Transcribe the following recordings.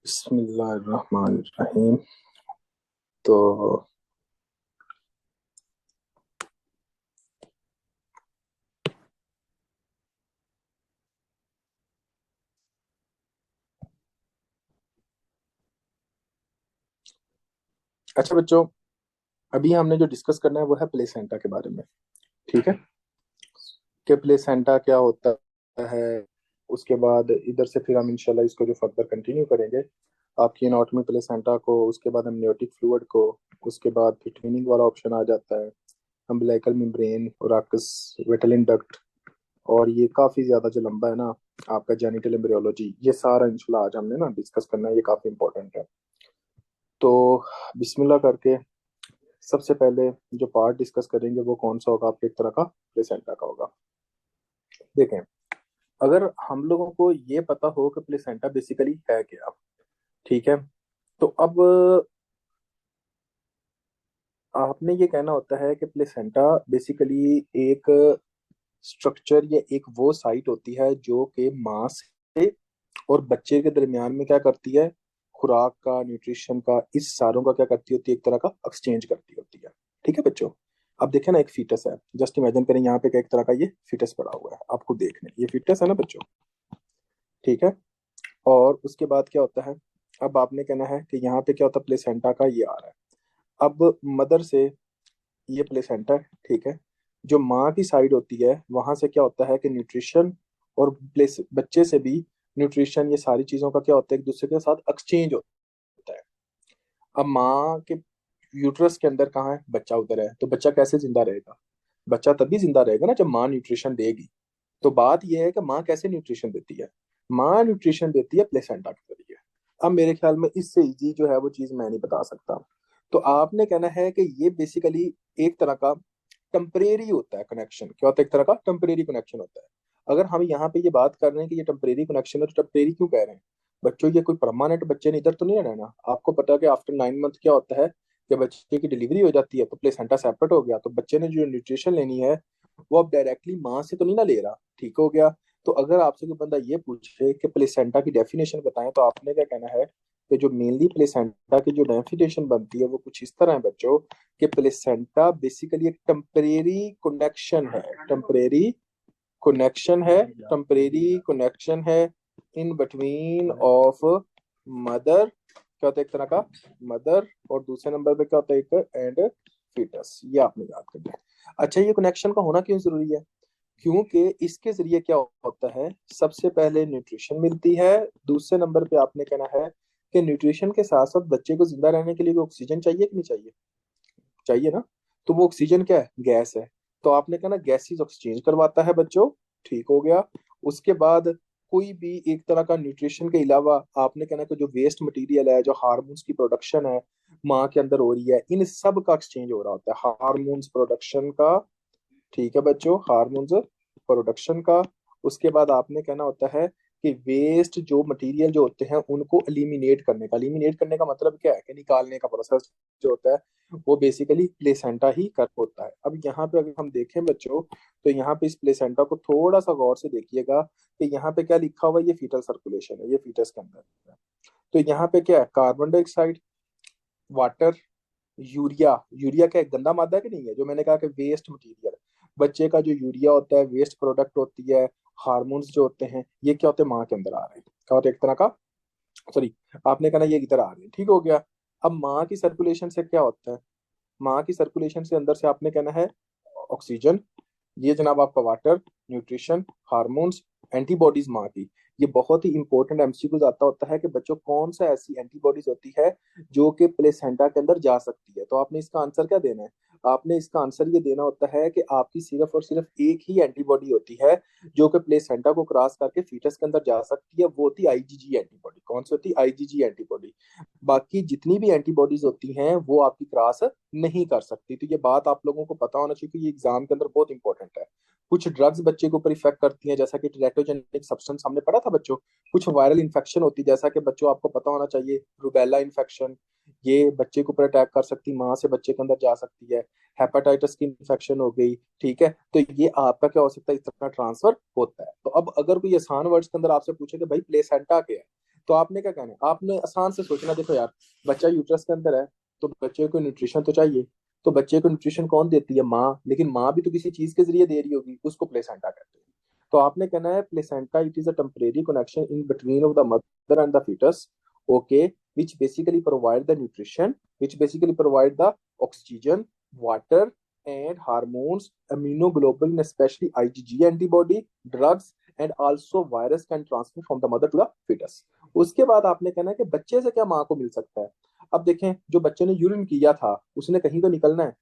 बिस्मिल्लाहिर्रहमानिर्रहीम। तो अच्छा बच्चों, अभी हमने जो डिस्कस करना है वो है प्लेसेंटा के बारे में। ठीक है कि प्लेसेंटा क्या होता है। उसके बाद इधर से फिर हम इंशाल्लाह इसको जो फर्दर कंटिन्यू करेंगे, आपकी एनाटॉमी प्लेसेंटा को, उसके बाद अमनियोटिक फ्लूइड को, उसके बाद फिर ट्विनिंग वाला ऑप्शन आ जाता है, अम्बिलिकल मेम्ब्रेन, ओराकस, वेटलिन डक्ट, और ये काफी ज्यादा जो लंबा है ना आपका जेनिटल एम्ब्रियोलॉजी, ये सारा इंशाल्लाह आज हमने ना डिस्कस करना है, ये काफी इंपॉर्टेंट है। तो बिस्मिल्लाह करके सबसे पहले जो पार्ट डिस्कस करेंगे वो कौन सा होगा, आपके एक तरह का प्लेसेंटा का होगा। देखें, अगर हम लोगों को ये पता हो कि प्लेसेंटा बेसिकली है क्या, ठीक है, तो अब आपने ये कहना होता है कि प्लेसेंटा बेसिकली एक स्ट्रक्चर या एक वो साइट होती है जो कि माँ से और बच्चे के दरमियान में क्या करती है, खुराक का, न्यूट्रिशन का, इस सारों का क्या करती होती है, एक तरह का एक्सचेंज करती होती है। ठीक है बच्चों, अब देखें ना, एक फीटस है, जस्ट इमेजिन करें यहाँ पे एक तरह का ये फीटस पड़ा हुआ है, आपको देखने ये फीटस है ना बच्चों। ठीक है, और उसके बाद क्या होता है, अब आपने कहना है कि यहाँ पे क्या होता है, प्लेसेंटा का ये आ रहा है। अब मदर से ये प्लेसेंटा है, ठीक है, जो माँ की साइड होती है वहां से क्या होता है कि न्यूट्रिशन और प्लेस बच्चे से भी न्यूट्रिशन, ये सारी चीजों का क्या होता है, एक दूसरे के साथ एक्सचेंज होता है। अब माँ के यूट्रस के अंदर कहाँ है, बच्चा उधर है, तो बच्चा कैसे जिंदा रहेगा, बच्चा तभी जिंदा रहेगा ना जब माँ न्यूट्रिशन देगी। तो बात यह है कि माँ कैसे न्यूट्रिशन देती है, माँ न्यूट्रिशन देती है प्लेसेंटा के जरिए। अब मेरे ख्याल में इससे इजी जो है वो चीज मैं नहीं बता सकता। तो आपने कहना है कि ये बेसिकली एक तरह का टेम्परेरी होता है कनेक्शन। क्या होता है, एक तरह का टेम्परेरी कनेक्शन होता है। अगर हम यहाँ पे ये बात कर रहे हैं कि ये टेम्परेरी कनेक्शन है, तो टेम्परेरी क्यों कह रहे हैं बच्चों, ये कोई परमानेंट बच्चे ने इधर तो नहीं रहना। आपको पता है कि आफ्टर 9 मंथ क्या होता है कि बच्चे की डिलीवरी हो जाती है, तो प्लेसेंटा सेपरेट हो गया, तो बच्चे ने जो न्यूट्रिशन लेनी है वो अब डायरेक्टली माँ से तो नहीं ना ले रहा। ठीक हो गया। तो अगर आपसे कोई बंदा ये पूछे कि प्लेसेंटा की डेफिनेशन बताएं, तो आपने क्या कहना है कि जो मेनली प्लेसेंटा की जो डेफिनेशन बनती है वो कुछ इस तरह है बच्चों, कि प्लेसेंटा बेसिकली एक टेम्परेरी कनेक्शन है, टेम्परेरी कनेक्शन है, टेम्परेरी कनेक्शन है इन बिटवीन ऑफ मदर, क्या होता है एक तरह का मदर, और दूसरे नंबर पे क्या होता है, एक एंड फीटस। ये आपने याद करना है। अच्छा, ये कनेक्शन का होना क्यों जरूरी है, क्योंकि इसके जरिए क्या होता है, सबसे पहले न्यूट्रिशन मिलती है, दूसरे नंबर पे आपने कहना है कि न्यूट्रिशन के साथ साथ बच्चे को जिंदा रहने के लिए भी ऑक्सीजन चाहिए कि नहीं चाहिए, चाहिए ना। तो वो ऑक्सीजन क्या है, गैस है। तो आपने कहा ना गैसेस एक्सचेंज करवाता है बच्चों। ठीक हो गया। उसके बाद कोई भी एक तरह का न्यूट्रिशन के अलावा आपने कहना कि जो वेस्ट मटेरियल है, जो हार्मोन्स की प्रोडक्शन है माँ के अंदर हो रही है, इन सब का एक्सचेंज हो रहा होता है, हार्मोन्स प्रोडक्शन का। ठीक है बच्चों, हार्मोन्स प्रोडक्शन का। उसके बाद आपने कहना होता है कि वेस्ट जो मटेरियल जो होते हैं उनको एलिमिनेट करने का, एलिमिनेट करने का मतलब क्या है कि निकालने का प्रोसेस जो होता है वो बेसिकली प्लेसेंटा ही कर होता है। अब यहाँ पे अगर हम देखें बच्चों, तो यहाँ पे इस प्लेसेंटा को थोड़ा सा गौर से देखिएगा कि यहाँ पे क्या लिखा हुआ है, ये फीटल सर्कुलेशन है, ये फीटस के अंदर है। तो यहाँ पे क्या है, carbon dioxide, water, urea. Urea क्या एक गंदा मादा कि नहीं है, जो मैंने कहा कि वेस्ट मटेरियल, बच्चे का जो यूरिया होता है वेस्ट प्रोडक्ट होती है, हार्मोन्स जो होते हैं ये क्या होते हैं, माँ के अंदर आ रहे हैं, क्या होते हैं एक तरह का, सॉरी, आपने कहना ये इधर आ रहे हैं। ठीक हो गया। अब माँ की सर्कुलेशन से क्या होता है, माँ की सर्कुलेशन से अंदर से आपने कहना है ऑक्सीजन, ये जनाब आपका वाटर, न्यूट्रिशन, हार्मोन्स, एंटीबॉडीज माँ की। ये बहुत ही इंपॉर्टेंट एमसीक्यूज आता होता है कि बच्चों कौन सा ऐसी एंटीबॉडीज होती है जो कि प्लेसेंटा के अंदर जा सकती है। तो आपने इसका आंसर क्या देना है, आपने इसका आंसर ये देना होता है कि आपकी सिर्फ और सिर्फ एक ही एंटीबॉडी होती है जो कि प्लेसेंटा को क्रॉस करके फीटस के अंदर जा सकती है, वो होती है आईजीजी एंटीबॉडी। कौन सी होती है, आईजीजी एंटीबॉडी। बाकी जितनी भी एंटीबॉडीज होती हैं वो आपकी क्रॉस नहीं कर सकती। तो ये बात आप लोगों को पता होना चाहिए कि ये एग्जाम के अंदर बहुत इंपॉर्टेंट है। कुछ ड्रग्स बच्चे के ऊपर इफेक्ट करती हैं, जैसा कि टेरेटोजेनिक सब्सटेंस हमने पढ़ा था बच्चों। कुछ वायरल इन्फेक्शन होती है, जैसा कि बच्चों आपको पता होना चाहिए, रूबेला इन्फेक्शन, ये बच्चे के ऊपर अटैक कर सकती, माँ से बच्चे के अंदर जा सकती है। हेपेटाइटिस की इन्फेक्शन हो गई, ठीक है, तो ये आपका क्या हो सकता है, इस तरह ट्रांसफर होता है। तो अब अगर कोई आसान वर्ड्स के अंदर आपसे पूछे कि भाई प्लेसेंटा क्या है, तो आपने क्या कहना है, आपने आसान से सोचना, देखो यार, बच्चा यूट्रस के अंदर है, तो बच्चे को न्यूट्रिशन तो चाहिए। तो बच्चे को न्यूट्रिशन कौन देती है? माँ। लेकिन माँ भी तो किसी चीज के जरिए दे रही होगी, उसको प्लेसेंटा कहते हैं। तो आपने कहना है placenta it is a temporary connection in between of the mother and the foetus, okay, which basically provide the nutrition, which basically provide the oxygen, water, and hormones, immunoglobulin, especially IgG antibody, drugs, and also virus can transfer from the mother to the fetus. उसके बाद आपने कहना है कि बच्चे से क्या माँ को मिल सकता है। अब देखें, जो बच्चे ने यूरिन किया था उसने कहीं तो निकलना है।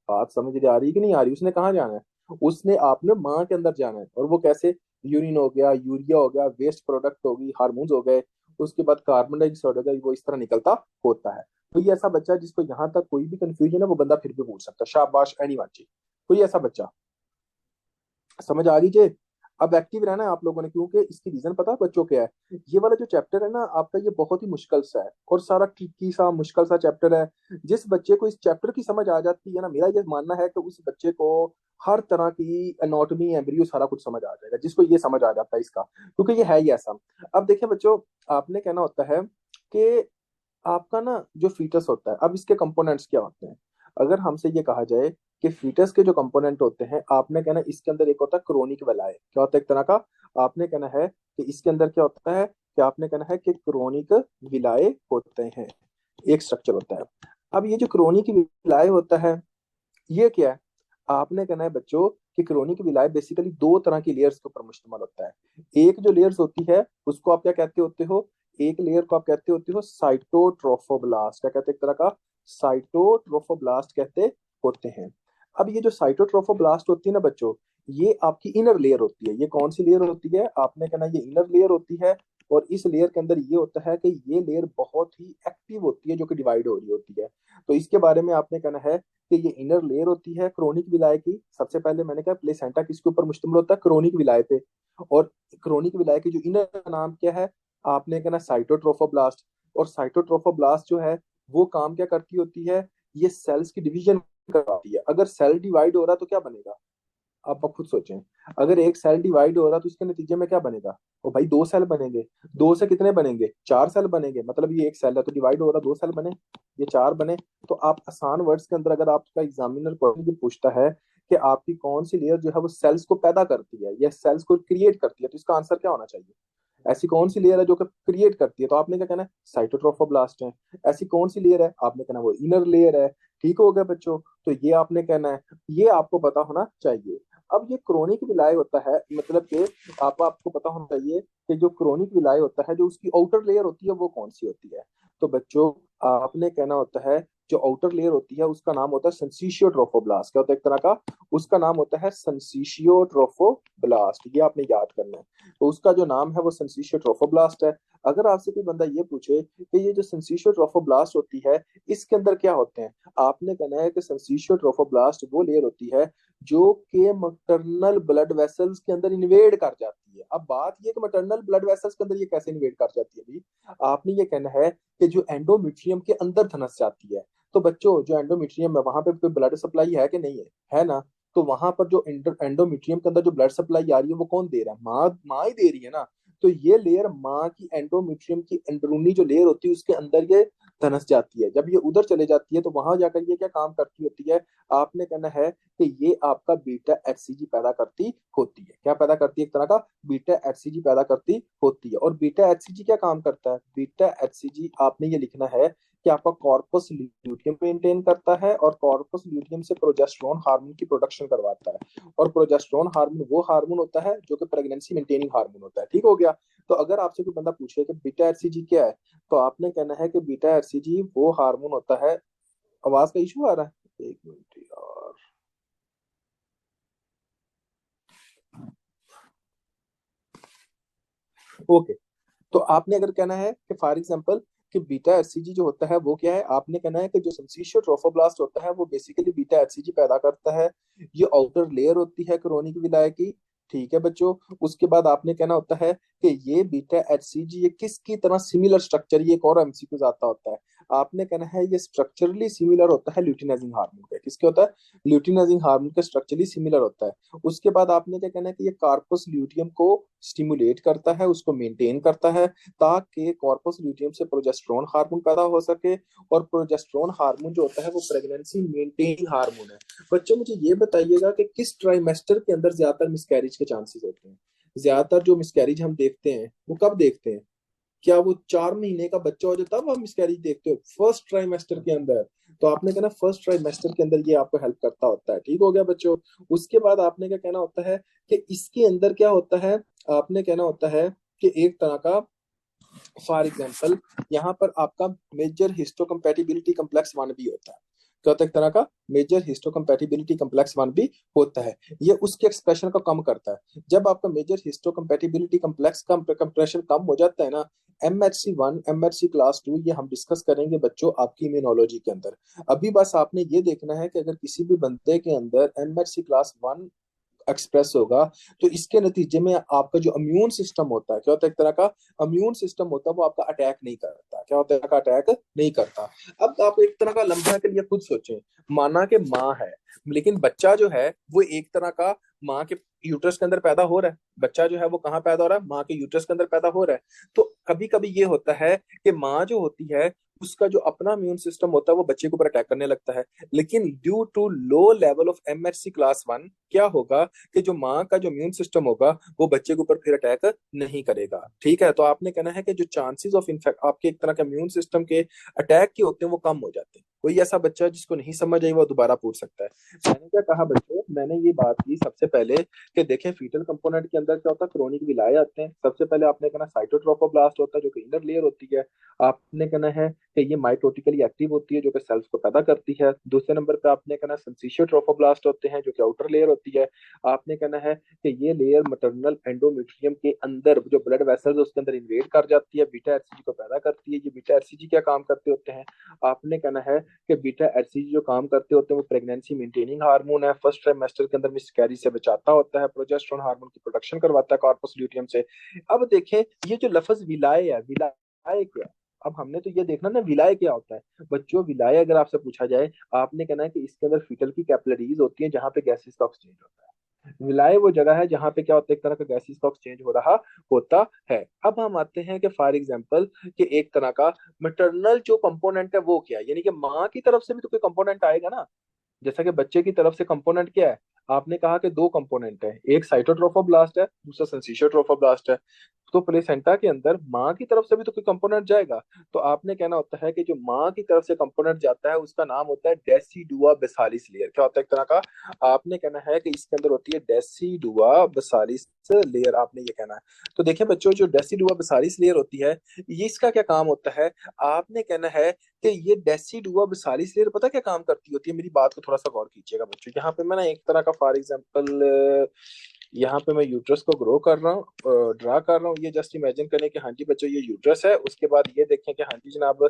बात समझ आ रही है कि नहीं आ रही? उसने कहाँ जाना है? उसने आपने माँ के अंदर जाना है। और वो कैसे? यूरिन हो गया, यूरिया हो गया, वेस्ट प्रोडक्ट होगी, हार्मोन्स हो गए, उसके बाद कार्बन डाइऑक्साइड हो गया, वो इस तरह निकलता होता है। तो ये ऐसा बच्चा जिसको यहाँ तक कोई भी कंफ्यूजन है, वो बंदा फिर भी पूछ सकता है। शाबाश एनीवन जी। कोई ऐसा बच्चा समझ आ रही जे? अब एक्टिव रहना है आप लोगों ने, क्योंकि इसकी रीजन पता है बच्चों क्या है? ये वाला जो चैप्टर है ना आपका, ये बहुत ही मुश्किल सा है और सारा ट्रिकी सा मुश्किल सा चैप्टर है। जिस बच्चे को इस चैप्टर की समझ आ जाती है ना, मेरा ये मानना है कि उस बच्चे को हर तरह की एनाटॉमी, एम्ब्रियो, सारा कुछ समझ आ जाएगा, जिसको ये समझ आ जाता है इसका, क्योंकि ये है ही ऐसा। अब देखिए बच्चों, आपने कहना होता है कि आपका ना जो फीटस होता है, अब इसके कंपोनेंट्स क्या होते हैं? अगर हमसे ये कहा जाए कि फीटस के जो कंपोनेंट होते हैं, आपने कहना है इसके अंदर एक होता है क्रोनिक वेलाए। क्या होता है? एक तरह का, आपने कहना है कि इसके अंदर क्या होता है, कि आपने कहना है कि क्रोनिक विलाए होते हैं, एक स्ट्रक्चर होता है। अब ये जो क्रोनिक विलाए होता है, ये क्या है? आपने कहना है बच्चों कि क्रोनिक विलाय बेसिकली दो तरह की लेयर्स के ऊपर मुश्तमिल होता है। एक जो लेयर्स होती है उसको आप क्या कहते होते हो? एक लेयर को आप कहते होते हो साइटोट्रोफोब्लास्ट। क्या कहते हैं? एक तरह का साइटोट्रोफोब्लास्ट कहते होते हैं। अब ये जो साइटोट्रोफोब्लास्ट होती है ना बच्चों, ये आपकी इनर लेयर होती है। ये कौन सी लेयर होती है? आपने कहना ये इनर लेयर होती है। और इस लेयर के अंदर ये होता है कि ये लेयर बहुत ही एक्टिव होती है, जो कि डिवाइड हो रही होती है। तो इसके बारे में आपने कहना है कि ये इनर लेयर होती है क्रोनिक विलाय की। सबसे पहले मैंने कहा प्लेसेंटा किसके ऊपर मुश्तमिल होता है? क्रोनिक विलाय पे। और क्रोनिक विलाय की जो इनर का नाम क्या है? आपने कहना साइटोट्रोफोब्लास्ट। और साइटोट्रोफोब्लास्ट जो है वो काम क्या करती होती है? ये सेल्स की डिवीजन करवाती है। अगर सेल डिवाइड हो रहा तो क्या बनेगा? आप खुद सोचें। अगर एक सेल डिवाइड हो रहा तो उसके नतीजे में क्या बनेगा? ओ भाई, दो सेल बनेंगे। दो से कितने बनेंगे? चार सेल बनेंगे। मतलब ये एक सेल है तो डिवाइड हो रहा, दो सेल बने, ये चार बने। तो आप आसान वर्ड्स के अंदर, अगर आपका एग्जामिनर क्वेश्चन पूछता है कि आपकी कौन सी लेयर जो है वो सेल्स को पैदा करती है या सेल्स को क्रिएट करती है, तो इसका आंसर क्या होना चाहिए? ऐसी कौन सी लेयर है जो कि क्रिएट करती है? तो आपने क्या कहना है? साइटोट्रोफोब्लास्ट है। ऐसी कौन सी लेयर है? आपने कहना वो इनर लेयर है। ठीक हो गया बच्चों? तो ये आपने कहना है, ये आपको पता होना चाहिए। अब ये क्रोनिक विलाय होता है, मतलब कि आपको पता होना चाहिए कि जो क्रोनिक विलाय होता है, जो उसकी आउटर लेयर होती है वो कौन सी होती है। तो बच्चों, आपने कहना होता है जो आउटर लेयर होती है उसका नाम होता है सेंसिशियोट्रोफोब्लास्ट। क्या होता है? एक तरह का उसका नाम होता है सेंसिशियोट्रोफोब्लास्ट। ये आपने याद करना है। तो उसका जो नाम है वो सेंसिशियोट्रोफोब्लास्ट है। अगर आपसे कोई बंदा ये पूछे कि ये जो सेंसिशियोट्रोफोब्लास्ट होती है इसके अंदर क्या होते हैं, आपने कहना है कि सेंसिशियोट्रोफोब्लास्ट वो लेयर होती है जो कि मैटरनल ब्लड वेसल्स के अंदर इन्वेड कर जाती है। अब बात ये कि मैटरनल ब्लड वेसल्स के अंदर ये कैसे इन्वेड कर जाती है भाई? आपने ये कहना है कि जो एंडोमेट्रियम के अंदर धंस जाती है। तो बच्चों, जो एंडोमेट्रियम है वहां पे कोई ब्लड सप्लाई है कि नहीं है? है ना? तो वहां पर जो एंडोमेट्रियम के अंदर जो ब्लड सप्लाई आ रही है वो कौन दे रहा है? माँ ही दे रही है ना। तो ये लेयर माँ की, एंडोमेट्रियम की अंदरूनी जो लेयर होती है उसके अंदर ये धंस जाती है। जब ये उधर चले जाती है तो वहां जाकर ये क्या काम करती होती है? आपने कहना है कि ये आपका बीटा एचसीजी पैदा करती होती है। क्या पैदा करती है? एक तरह का बीटा एचसीजी पैदा करती होती है। और बीटा एचसीजी क्या काम करता है? बीटा एचसीजी आपने ये लिखना है कि आपका कॉर्पस ल्यूटियम मेंटेन करता है, और कॉर्पस ल्यूटियम से प्रोजेस्टेरोन हार्मोन की प्रोडक्शन करवाता है। और प्रोजेस्टेरोन हार्मोन वो हार्मोन होता है जो कि प्रेगनेंसी मेंटेनिंग हार्मोन होता है। ठीक हो गया? तो अगर आपसे कोई बंदा पूछे कि बीटा एचसीजी क्या है, तो आपने कहना है कि बीटा एचसीजी वो हार्मोन होता है। आवाज का इशू आ रहा है? एक मिनट यार। ओके। तो आपने अगर कहना है कि फॉर एग्जांपल कि बीटा एचसीजी जो होता है वो क्या है, आपने कहना है कि जो सिंसिशियो ट्रोफोब्लास्ट होता है वो बेसिकली बीटा एचसीजी पैदा करता है। ये आउटर लेयर होती है क्रोनिक विलाय की। ठीक है बच्चों? उसके बाद आपने कहना होता है कि ये बीटा एचसीजी ये किसकी तरह सिमिलर स्ट्रक्चर, ये एक और एमसीक्यू आता होता है। आपने कहना है ये स्ट्रक्चरली सिमिलर होता है ल्यूटिनाइजिंग हार्मोन के। किसके होता है? ल्यूटिनाइजिंग हार्मोन के स्ट्रक्चरली सिमिलर होता है। उसके बाद आपने क्या कहना है कि ये कार्पस ल्यूटियम को स्टिमुलेट करता है, उसको मेंटेन करता है, ताकि कॉर्पस ल्यूटियम से प्रोजेस्टेरोन हार्मोन पैदा हो सके। और प्रोजेस्टेरोन हार्मोन जो होता है वो प्रेगनेंसी मेंटेनिंग हार्मोन है। बच्चों मुझे ये बताइएगा कि किस ट्राइमेस्टर के अंदर ज्यादातर मिसकैरेज के चांसेस होते हैं? ज्यादातर जो मिसकैरेज हम देखते हैं वो कब देखते हैं? क्या वो 4 महीने का बच्चा हो जाए तब आप मिसकैरेज देखते हो? फर्स्ट ट्राइमेस्टर के अंदर। तो आपने कहना फर्स्ट ट्राइमेस्टर के अंदर ये आपको हेल्प करता होता है। ठीक हो गया बच्चों? उसके बाद आपने क्या कहना होता है कि इसके अंदर क्या होता है, आपने कहना होता है कि एक तरह का, फॉर एग्जाम्पल, यहाँ पर आपका मेजर हिस्टोकम्पैटिबिलिटी कम्प्लेक्स वन भी होता है। क्या होता है? एक तरह का मेजर हिस्टोकम्पैटिबिलिटी कम्प्लेक्स वन भी होता है। ये उसके एक्सप्रेशन को कम करता है। जब आपका मेजर हिस्टोकम्पैटिबिलिटी कम्प्लेक्स का कंप्रेशन कम हो जाता है ना, MHC1 MHC क्लास 2, ये हम डिस्कस करेंगे बच्चों आपकी इम्यूनोलॉजी के अंदर। अभी बस आपने ये देखना है कि अगर किसी भी बंदे के अंदर MHC क्लास 1 एक्सप्रेस होगा, तो इसके नतीजे में आपका जो इम्यून सिस्टम होता है, क्या होता है, एक तरह का इम्यून सिस्टम होता है, वो आपका अटैक नहीं करता। क्या होता है? का अटैक नहीं करता। अब आप एक तरह का लम्हा के लिए खुद सोचें, माना कि माँ है, लेकिन बच्चा जो है वो एक तरह का माँ के यूट्रस के अंदर पैदा हो रहा है। बच्चा जो है वो कहाँ पैदा हो रहा है? माँ के यूट्रस के अंदर पैदा हो रहा है। तो कभी कभी ये होता है कि माँ जो होती है उसका जो अपना इम्यून सिस्टम होता है वो बच्चे के ऊपर अटैक करने लगता है। लेकिन due to low level of MHC class 1 क्या होगा कि जो माँ का जो इम्यून सिस्टम होगा वो बच्चे के ऊपर फिर अटैक नहीं करेगा। ठीक है? तो आपने कहना है कि जो चांसेस ऑफ इन्फेक्ट आपके एक तरह के इम्यून सिस्टम के अटैक के होते हैं वो कम हो जाते हैं। कोई ऐसा बच्चा जिसको नहीं समझ आई वो दोबारा पूछ सकता है। मैंने क्या कहा बच्चों? मैंने ये बात की सबसे पहले कि देखें फीटल कंपोनेंट के अंदर क्या होता है, क्रोनिक विलाय आते हैं। सबसे पहले आपने कहना साइटोट्रोफोब्लास्ट होता है जो कि इनर लेयर होती है। आपने कहना है कि ये माइटोटिकली एक्टिव होती है जो कि सेल्स को पैदा करती है। दूसरे नंबर पे आपने कहना सिंसिशियो ट्रोफोब्लास्ट होते हैं जो कि आउटर लेयर होती है। आपने कहना है कि ये लेयर मैटरनल एंडोमेट्रियम के अंदर जो ब्लड वेसल्स है उसके अंदर इन्वेड कर जाती है, बीटा एचसीजी को पैदा करती है। ये बीटा एचसीजी क्या काम करते होते हैं? आपने कहना है कि बीटा एचसीजी जो काम करते होते हैं वो प्रेगनेंसी मेंटेनिंग हार्मोन है। फर्स्ट ट्राइमेस्टर के अंदर मिसकैरेज से बचाता होता है, प्रोजेस्टेरोन हार्मोन की प्रोडक्शन करवाता है कॉर्पस ल्यूटियम से। अब देखें ये जो लफ्ज विलाय है, विलाय क्या है? अब हमने तो ये देखना ना विलाय क्या होता है। बच्चों विलाय अगर आपसे पूछा जाए, आपने कहना है कि इसके अंदर फीटल की कैपिलरीज होती है जहां पे गैसेस का एक्सचेंज होता है। विलाय वो जगह है जहां पे क्या होता है, एक तरह का गैसेस का एक्सचेंज हो रहा होता है। अब हम आते हैं कि फॉर एग्जांपल कि एक तरह का मैटरनल जो कंपोनेंट है वो क्या है, यानी कि माँ की तरफ से भी तो कोई कंपोनेंट आएगा ना। जैसा कि बच्चे की तरफ से कंपोनेंट क्या है? आपने कहा कि दो कंपोनेंट है, एक साइटोट्रोफोब्लास्ट है, दूसरा सेंसिशियोट्रोफोब्लास्ट है। तो प्लेसेंटा के अंदर माँ की तरफ से भी तो कोई कंपोनेंट जाएगा। तो आपने कहना होता है कि जो माँ की तरफ से कंपोनेंट जाता है उसका नाम होता है डेसिडुआ बेसालिस लेयर। क्या होता है? एक तरह का, आपने कहना है कि इसके अंदर होती है डेसिडुआ बेसालिस लेयर, आपने ये कहना है। तो देखिए बच्चों जो डेसिडुआ बेसालिस लेयर होती है, ये इसका क्या काम होता है? आपने कहना है कि ये डेसिडुआ बेसालिस लेयर पता क्या काम करती होती है? मेरी बात को थोड़ा सा गौर कीजिएगा बच्चों। यहाँ पे मैं ना एक तरह का फॉर एग्जांपल यहाँ पे मैं यूट्रस को ग्रो कर रहा हूँ, ड्रा कर रहा हूँ। ये जस्ट इमेजिन करें कि हाँ जी बच्चों ये यूट्रस है। उसके बाद ये देखें कि हाँ जी जनाब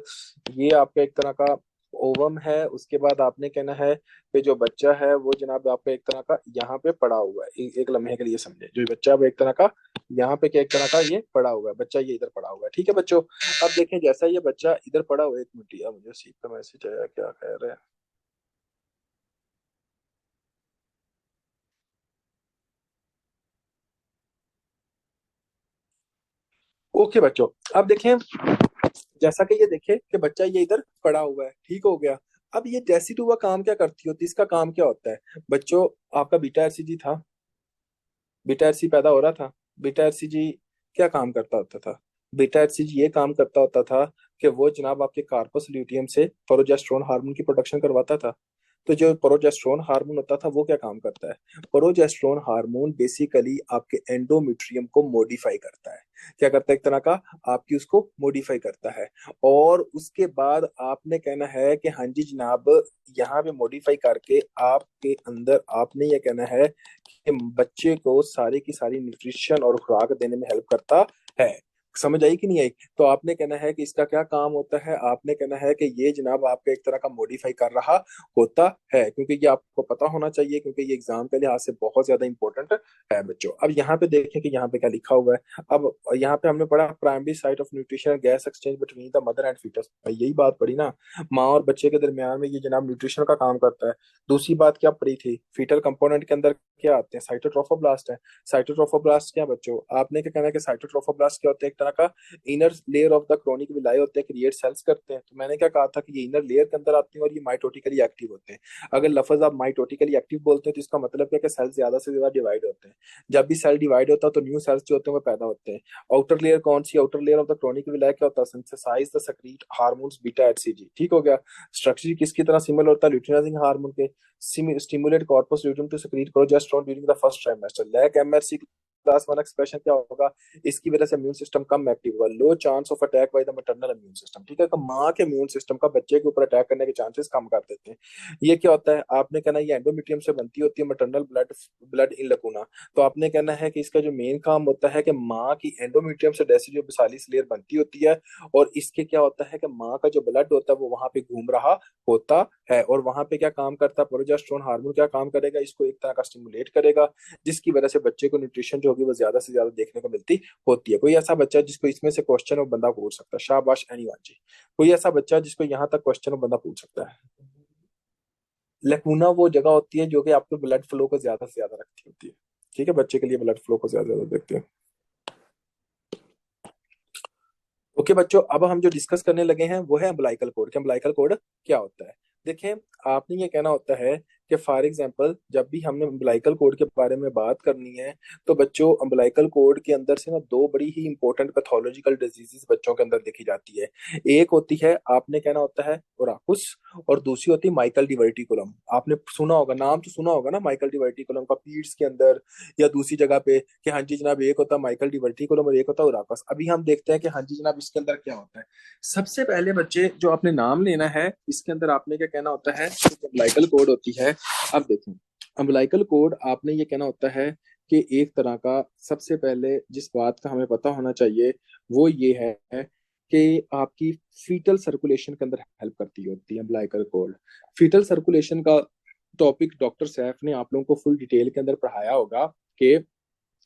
ये आपका एक तरह का ओवम है। उसके बाद आपने कहना है कि जो बच्चा है वो जनाब आपका एक तरह का यहाँ पे पड़ा हुआ है। एक लम्हे के लिए समझे, जो बच्चा वो एक तरह का यहाँ पे क्या एक तरह का ये पड़ा हुआ है, बच्चा ये इधर पड़ा हुआ है। ठीक है बच्चों? अब देखें जैसा ये बच्चा इधर पड़ा हुआ है, एक मिनट यार मुझे सीट पे मैसेज आया, क्या कह रहे हैं। ओके बच्चों, अब देखें जैसा कि ये देखे कि बच्चा ये इधर पड़ा हुआ है। ठीक हो गया? अब ये डेसिडुआ काम क्या करती होती है? इसका काम क्या होता है बच्चों? आपका बीटा एचसीजी था, बीटा एचसी पैदा हो रहा था। बीटा एचसीजी क्या काम करता होता था? बीटा एचसीजी ये काम करता होता था कि वो जनाब आपके कार्पस ल्यूटियम से प्रोजेस्टेरोन हार्मोन की प्रोडक्शन करवाता था। तो जो प्रोजेस्टेरोन हार्मोन होता था वो क्या काम करता है? प्रोजेस्टेरोन हार्मोन बेसिकली आपके एंडोमेट्रियम को मॉडिफाई करता है। क्या करता है? एक तरह का आपकी उसको मॉडिफाई करता है। और उसके बाद आपने कहना है कि हाँ जी जनाब यहाँ पे मॉडिफाई करके आपके अंदर आपने ये कहना है कि बच्चे को सारी की सारी न्यूट्रिशन और खुराक देने में हेल्प करता है। समझ आई कि नहीं आई? तो आपने कहना है कि इसका क्या काम होता है, आपने कहना है कि ये जनाब आपका एक तरह का मॉडिफाई कर रहा होता है, क्योंकि ये आपको पता होना चाहिए, क्योंकि ये एग्जाम के लिहाज से बहुत ज्यादा इंपॉर्टेंट है बच्चों। अब यहाँ पे देखें कि यहाँ पे क्या लिखा हुआ है। अब यहाँ पे हमने पढ़ा primary site of nutrition gas exchange between the mother and foetus, यही बात पढ़ी ना, माँ और बच्चे के दरमियान में ये जनाब न्यूट्रिशन का काम करता है। दूसरी बात क्या पढ़ी थी, फीटल कंपोनेंट के अंदर क्या आते हैं, साइटोट्रोफोब्लास्ट है। साइटोट्रोफोब्लास्ट क्या बच्चों, आपने क्या कहना है कि साइटोट्रोफोब्लास्ट क्या होते हैं, एक तरह का inner layer of the chorionic villi होते हैं, क्रिएट सेल्स करते हैं। तो मैंने क्या कहा था कि ये इनर लेयर के अंदर आते हैं और ये माइटोटिकली एक्टिव होते हैं। अगर लफज आप माइटोटिकली एक्टिव बोलते हैं तो इसका मतलब क्या है कि सेल ज्यादा से ज्यादा डिवाइड होते हैं। जब भी सेल डिवाइड होता है तो न्यू सेल्स जो होते हैं वो पैदा होते हैं। आउटर लेयर कौन सी, outer layer of the chorionic villi क्या होता है, synthesize the secrete hormones beta HCG, ठीक हो गया। स्ट्रक्चर किसकी तरह सिमिलर होता है, ल्यूटिनाइजिंग हार्मोन के। Stimulate corpus luteum to secrete progesterone during the first trimester. Lack MHC class one expression क्या होगा, इसकी वजह से इम्यून सिस्टम कम एक्टिव होगा। Low chance of attack by the maternal immune system, ठीक है, तो माँ के इम्यून सिस्टम का बच्चे के ऊपर अटैक करने के चांसेस कम कर देते हैं। ये क्या होता है, आपने कहना ये एंडोमेट्रियम से बनती होती है maternal blood blood in lacuna. तो आपने कहना है कि इसका जो मेन काम होता है कि माँ की एंडोमेट्रियम से डेसिडियो बेसालिस लेयर बनती होती है, और इसके क्या होता है कि माँ का जो ब्लड होता है वो वहां पे घूम रहा होता है, और वहां पे क्या काम करता है, प्रोजेस्टेरोन हार्मोन क्या काम करेगा, इसको एक तरह का स्टिमुलेट करेगा, जिसकी वजह से बच्चे को न्यूट्रिशन जो होगी वो ज्यादा से ज्यादा देखने को मिलती होती है। कोई ऐसा बच्चा जिसको इसमें से क्वेश्चन और बंदा पूछ सकता है, शाबाश एनीवन जी। कोई ऐसा बच्चा जिसको यहाँ तक क्वेश्चन और बंदा पूछ सकता है। लैकुना वो जगह होती है जो कि आपके ब्लड फ्लो को ज्यादा से ज्यादा रखती होती है, ठीक है, बच्चे के लिए ब्लड फ्लो को ज्यादा से ज्यादा देखते हैं। ओके बच्चों, अब हम जो डिस्कस करने लगे हैं वो है अम्बिलाइकल कोड। कि अम्बिलाइकल कोड क्या होता है, देखें, आपने ये कहना होता है कि फॉर एग्जांपल जब भी हमने अम्बिलाइकल कोड के बारे में बात करनी है, तो बच्चों अम्बिलाइकल कोड के अंदर से ना दो बड़ी ही इंपॉर्टेंट पैथोलॉजिकल डिजीजेस बच्चों के अंदर देखी जाती है। एक होती है, आपने कहना होता है ओराकुस, और दूसरी होती है माइकल डिवर्टिकुलम। आपने सुना होगा, नाम तो सुना होगा ना माइकल डिवर्टिकुलम का, पीड्स के अंदर या दूसरी जगह पे, कि हाँ जी जनाब एक होता है माइकल डिवर्टिकुलम और एक होता है ओराकस। अभी हम देखते हैं कि हाँ जी जनाब इसके अंदर क्या होता है। सबसे पहले बच्चे जो आपने नाम लेना है, इसके अंदर आपने क्या कहना होता है, अम्बिलाइकल कोड होती है। अब देखें, अम्बिलाइकल कोड आपने ये कहना होता है कि एक तरह का, सबसे पहले जिस बात का हमें पता होना चाहिए वो ये है कि आपकी फीटल सर्कुलेशन के अंदर हेल्प करती होती है अम्बिलाइकल कोड। फीटल सर्कुलेशन का टॉपिक डॉक्टर सैफ ने आप लोगों को फुल डिटेल के अंदर पढ़ाया होगा कि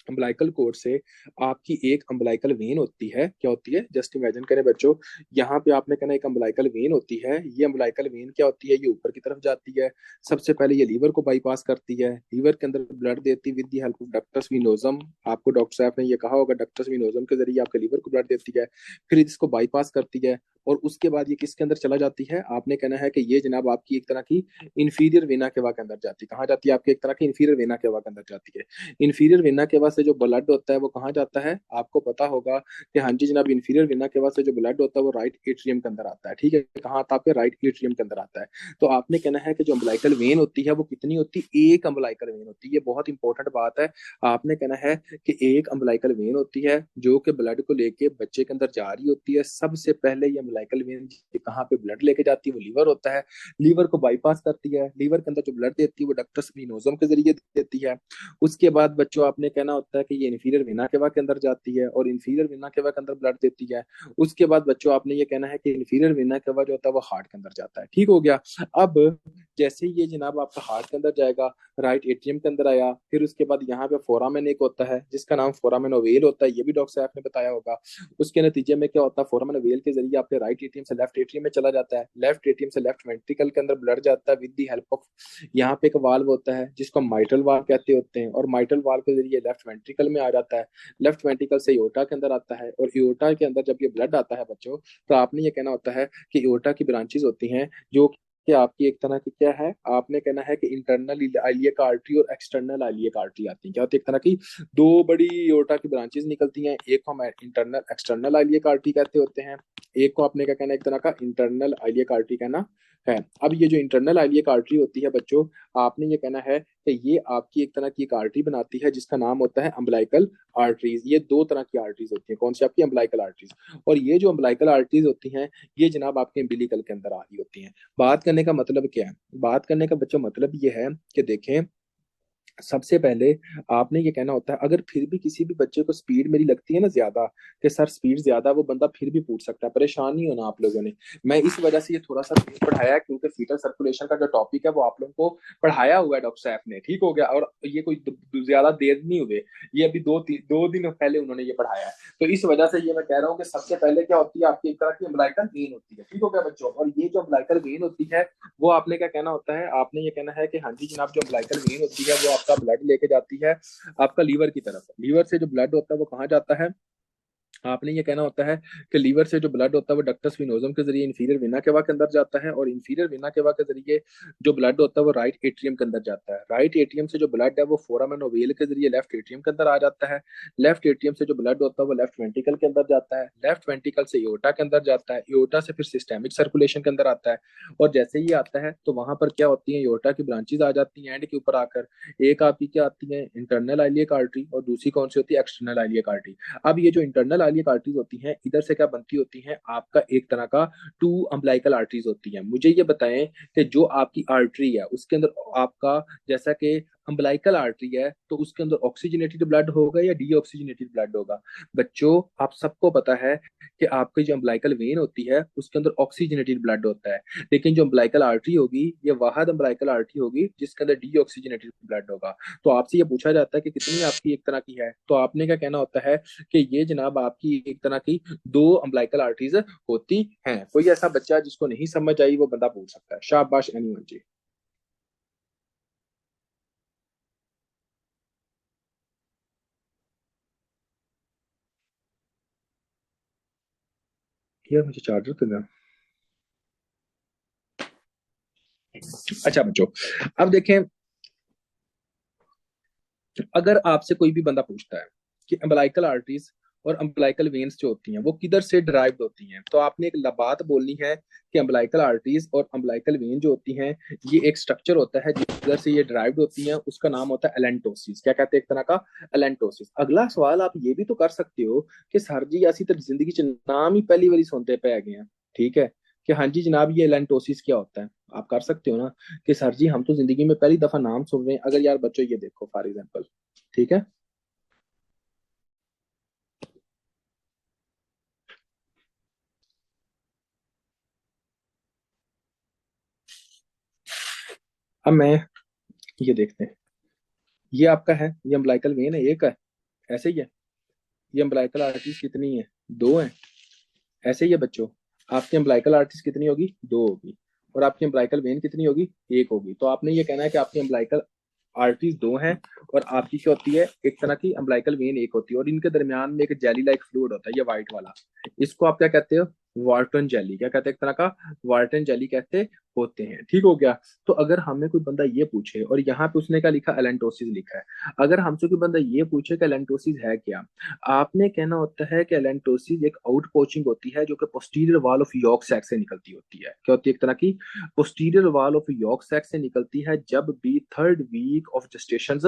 अम्बिलाइकल कोड से आपकी एक अम्बिलाइकल वेन होती है, क्या होती है, जस्ट इमेजिन करें बच्चों, यहाँ पे आपने कहना एक अम्बिलाइकल वेन होती है। ये अम्बिलाइकल वेन क्या होती है, ये ऊपर की तरफ जाती है। सबसे पहले ये लीवर को बाईपास करती है, लीवर के अंदर ब्लड देती है with the help of ductus venosus. आपको डॉक्टर साहब ने ये कहा होगा, डक्टस विनोजम के जरिए आपके लीवर को ब्लड देती है, फिर इसको बाईपास करती है, और उसके बाद ये किसके अंदर चला जाती है, आपने कहना है कि ये जनाब आपकी एक तरह की इंफीरियर वेना केवा के अंदर जाती है। कहाँ जाती है, आपकी एक तरह की इंफीरियर वेना केवा के अंदर जाती है। इंफीरियर वेना केवा से जो ब्लड होता है वो कहाँ जाता है, आपको पता होगा कि हाँ जी जनाब इंफीरियर वेना केवा से जो ब्लड होता है वो राइट एट्रियम के अंदर आता है, ठीक है, कहाँ आता है, आपके राइट एट्रियम के अंदर आता है। तो आपने कहना है कि जो अम्बिलाइकल वेन होती है वो कितनी होती है, एक अम्बिलाइकल वेन होती है। ये बहुत इंपॉर्टेंट बात है। आपने कहना है कि एक अम्बिलाइकल वेन होती है जो कि ब्लड को लेके बच्चे के अंदर जा रही होती है। सबसे पहले ये अम्बिलाइकल वेन कहाँ पे ब्लड लेके जाती है, वो लीवर होता है, लीवर को बाईपास करती है, लीवर के अंदर जो ब्लड देती है वो डक्टस विनोजम के जरिए देती है। उसके बाद बच्चों आपने कहना होता है कि ये इन्फीरियर वेना केवा के अंदर जाती है और इन्फीरियर वेना केवा के अंदर ब्लड देती है। उसके बाद बच्चों आपने ये कहना है कि इन्फीरियर वेना केवा जो होता है वो हार्ट के अंदर जाता है, ठीक हो गया। अब जैसे ही ये जनाब आपका हार्ट के अंदर जाएगा, राइट एट्रियम के अंदर आया, फिर उसके बाद यहाँ पे फोरामेन एक होता है जिसका नाम फोरामेन ओवेल होता है, ये भी डॉक्टर साहब ने बताया होगा। उसके नतीजे में क्या होता है, फोरामेन ओवेल के जरिए आपके राइट एट्रियम से लेफ्ट एट्रियम में चला जाता है, लेफ्ट एट्रियम से लेफ्ट वेंट्रिकल के अंदर ब्लड जाता है विद दी हेल्प ऑफ, यहाँ पे एक वाल्व होता है जिसको माइट्रल वाल्व कहते होते हैं, और माइट्रल वाल्व के जरिए लेफ्ट वेंट्रिकल में आ जाता है, लेफ्ट वेंट्रिकल से एओर्टा के अंदर आता है, और एओर्टा के अंदर जब ये ब्लड आता है बच्चों, तो आपने ये कहना होता है कि एओर्टा की ब्रांचेस होती हैं जो कि आपकी एक तरह की क्या है, आपने कहना है कि इंटरनल आइलियक आर्टरी और एक्सटर्नल आइलियक आर्टरी आती है। क्या होती है, एक तरह की दो बड़ी एओर्टा की ब्रांचेस निकलती हैं, एक को हम इंटरनल एक्सटर्नल आइलियक आर्टरी कहते होते हैं, एक को आपने क्या कहना है, एक तरह का इंटरनल आइलियक आर्टरी कहना है। अब ये जो इंटरनल आइलियक आर्टरी होती है बच्चों, आपने ये कहना है कि ये आपकी एक तरह की एक आर्टरी बनाती है जिसका नाम होता है अम्बिलाइकल आर्टरीज। ये दो तरह की आर्टरीज होती हैं, कौन सी, आपकी अम्बिलाइकल आर्टरीज। और ये जो अम्बिलाइकल आर्टरीज होती हैं ये जनाब आपके अम्बिलिकल के अंदर आ रही होती हैं। बात करने का मतलब क्या है, बात करने का बच्चों मतलब ये है कि देखें, सबसे पहले आपने ये कहना होता है, अगर फिर भी किसी भी बच्चे को स्पीड मेरी लगती है ना ज्यादा, कि सर स्पीड ज्यादा, वो बंदा फिर भी पूछ सकता है, परेशान नहीं होना आप लोगों ने। मैं इस वजह से ये थोड़ा सा तेज पढ़ाया है, क्योंकि फीटल सर्कुलेशन का जो टॉपिक है वो आप लोगों को पढ़ाया हुआ है डॉक्टर साहब ने, ठीक हो गया, और ये कोई ज्यादा देर नहीं हुए, ये अभी 2 दिन पहले उन्होंने ये पढ़ाया है। तो इस वजह से ये मैं कह रहा हूँ कि सबसे पहले क्या होती है आपकी, एक तरह की अम्बिलिकल वेन होती है, ठीक हो गया बच्चों, और ये जो अम्बिलिकल वेन होती है वो आपने क्या कहना होता है, आपने ये कहना है कि हाँ जी जनाब, जो अम्बिलिकल वेन होती है वो आपका ब्लड लेके जाती है आपका लीवर की तरफ। लीवर से जो ब्लड होता है वो कहाँ जाता है, आपने ये कहना होता है कि लीवर से जो ब्लड होता है वो डक्टस विनोजम के जरिए इंफीरियर वेना केवा के अंदर जाता है, और इंफीरियर वेना केवा के जरिए जो ब्लड होता है वो राइट एट्रियम के अंदर जाता है। राइट एट्रियम से जो ब्लड है वो फोरामेन ओवेल के जरिए लेफ्ट एट्रियम के अंदर आ जाता है। लेफ्ट एट्रियम से जो ब्लड होता है वो लेफ्ट वेंट्रिकल के अंदर जाता है। लेफ्ट वेंट्रिकल से एओर्टा के अंदर जाता है। एओर्टा से फिर सिस्टेमिक सर्कुलेशन के अंदर आता है, और जैसे ही आता है तो वहां पर क्या होती है, एओर्टा की ब्रांचेज आ जाती हैं एंड के ऊपर आकर। एक आपकी क्या आती है, इंटरनल आइलियक आर्टरी, और दूसरी कौन सी होती है, एक्सटर्नल आइलियक आर्टरी। अब ये जो इंटरनल आइलियक आर्टरीज होती हैं, इधर से क्या बनती होती हैं, आपका एक तरह का टू अम्बलाइकल आर्टरीज होती हैं। मुझे ये बताएं कि जो आपकी आर्टरी है उसके अंदर आपका, जैसा कि अम्बलाइकल आर्टरी है तो उसके अंदर ऑक्सीजनेटेड ब्लड होगा या डीऑक्सीजनेटेड ब्लड होगा। बच्चों आप सबको पता है कि आपकी जो अम्बलाइकल वेन होती है उसके अंदर ऑक्सीजनेटेड ब्लड होता है, लेकिन जो अम्बलाइकल आर्टरी होगी ये वाहद अम्बलाइकल आर्टरी होगी जिसके अंदर डीऑक्सीजनेटेड ब्लड होगा। तो आपसे ये पूछा जाता है कि कितनी आपकी एक तरह की है, तो आपने क्या कहना होता है कि ये जनाब आपकी एक तरह की 2 अम्बलाइकल आर्टरीज होती हैं। कोई ऐसा बच्चा जिसको नहीं समझ आई वो बंदा पूछ सकता है, शाबाश एनीवन जी। यार मुझे चार्जर तो दे। अच्छा बच्चों, अब देखें, अगर आपसे कोई भी बंदा पूछता है कि अम्बलाइकल आर्टरीज और अम्बलाइकल वेन्स जो होती हैं वो किधर से ड्राइव्ड होती हैं, तो आपने एक बात बोलनी है कि अम्बलाइकल आर्टरीज और अम्बलाइकल वेन जो होती हैं ये एक स्ट्रक्चर होता है जिधर से ये ड्राइव्ड होती हैं, उसका नाम होता है एलेंटोसिस। क्या कहते हैं, एक तरह का एलेंटोसिस। अगला सवाल आप ये भी तो कर सकते हो कि सर जी ऐसी तो जिंदगी च नाम ही पहली बारी सुनते पे गए हैं, ठीक है, कि हाँ जी जनाब ये एलेंटोसिस क्या होता है। आप कर सकते हो ना कि सर जी हम तो जिंदगी में पहली दफा नाम सुन रहे हैं। अगर यार बच्चों ये देखो फॉर एग्जाम्पल, ठीक है, अब मैं ये देखते हैं, ये आपका है, ये अम्बलाइकल वेन है, एक है, ऐसे ही है। ये अम्बलाइकल आर्टरीज कितनी है, 2 है, ऐसे ही है बच्चों। आपकी अम्बलाइकल आर्टरीज कितनी होगी, 2 होगी, और आपकी अम्बलाइकल वेन कितनी होगी, 1 होगी। तो आपने ये कहना है कि आपकी अम्बलाइकल आर्टरीज 2 हैं, और आपकी क्या होती है, एक तरह की अम्बलाइकल वेन 1 होती है, और इनके दरमियान में एक जेली लाइक फ्लूइड होता है, ये व्हाइट वाला। इसको आप क्या कहते हो, वार्टन जेली। क्या कहते हैं, एक तरह का वार्टन जेली कहते होते हैं, ठीक हो गया। तो अगर हमें कोई बंदा ये पूछे, और यहाँ पे उसने क्या लिखा, एलेंटोसिस लिखा है, अगर हमसे कोई बंदा ये पूछे कि एलेंटोसिस है क्या, आपने कहना होता है कि एलेंटोसिस एक आउट पोचिंग होती है जो कि posterior wall of yolk sac से निकलती होती है। क्या होती है, एक तरह की posterior wall of yolk sac से निकलती है जब भी थर्ड वीक ऑफ जेस्टेशन